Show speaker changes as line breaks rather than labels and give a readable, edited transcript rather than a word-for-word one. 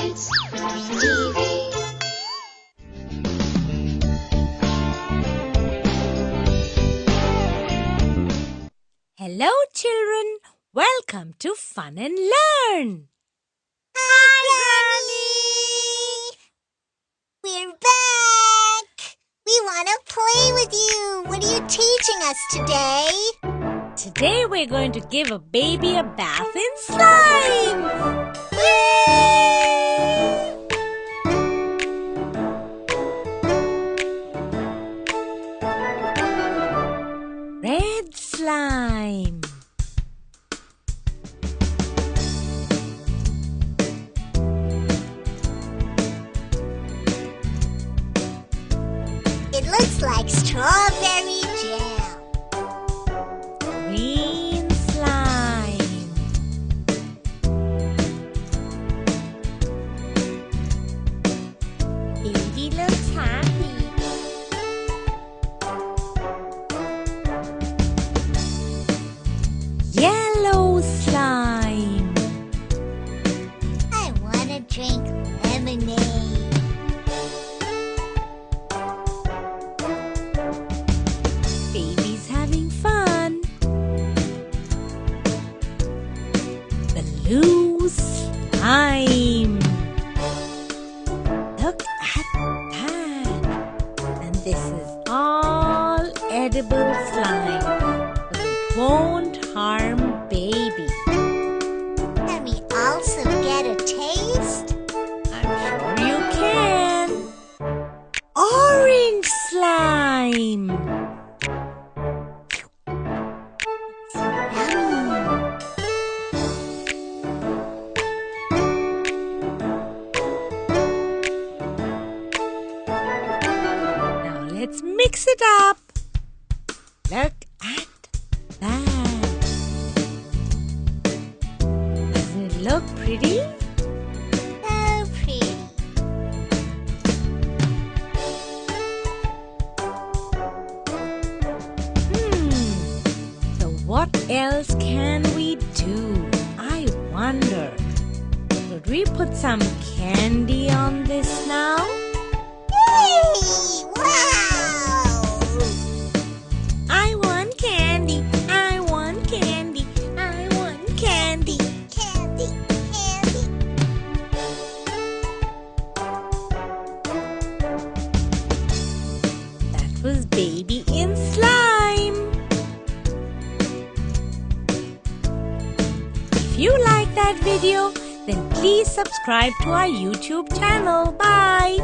Happykids TV.
Hello children, welcome to Fun and Learn.
Hi, Granny! We're back! We want to play with you. What are you teaching us today?
Today we're going to give a baby a bath in slime. Red slime.
It looks like strawberry jam.
Green slime.
Baby looks happy.
Yellow slime.
I want to drink lemonade.
Baby's having fun. Blue slime. Look at that. And this is all edible slime. So it won't harm baby.
Can we also get a taste?
I'm sure you can. Orange slime.
Yum.
Now let's mix it up. Look at that. Doesn't it look pretty?
So pretty.
So what else can we do? I wonder. Should we put some candy on this now?
Hey! Wow!
I want candy. I want candy. I want candy.
Candy, candy.
That was baby in slime. If you like that video, then please subscribe to our YouTube channel. Bye.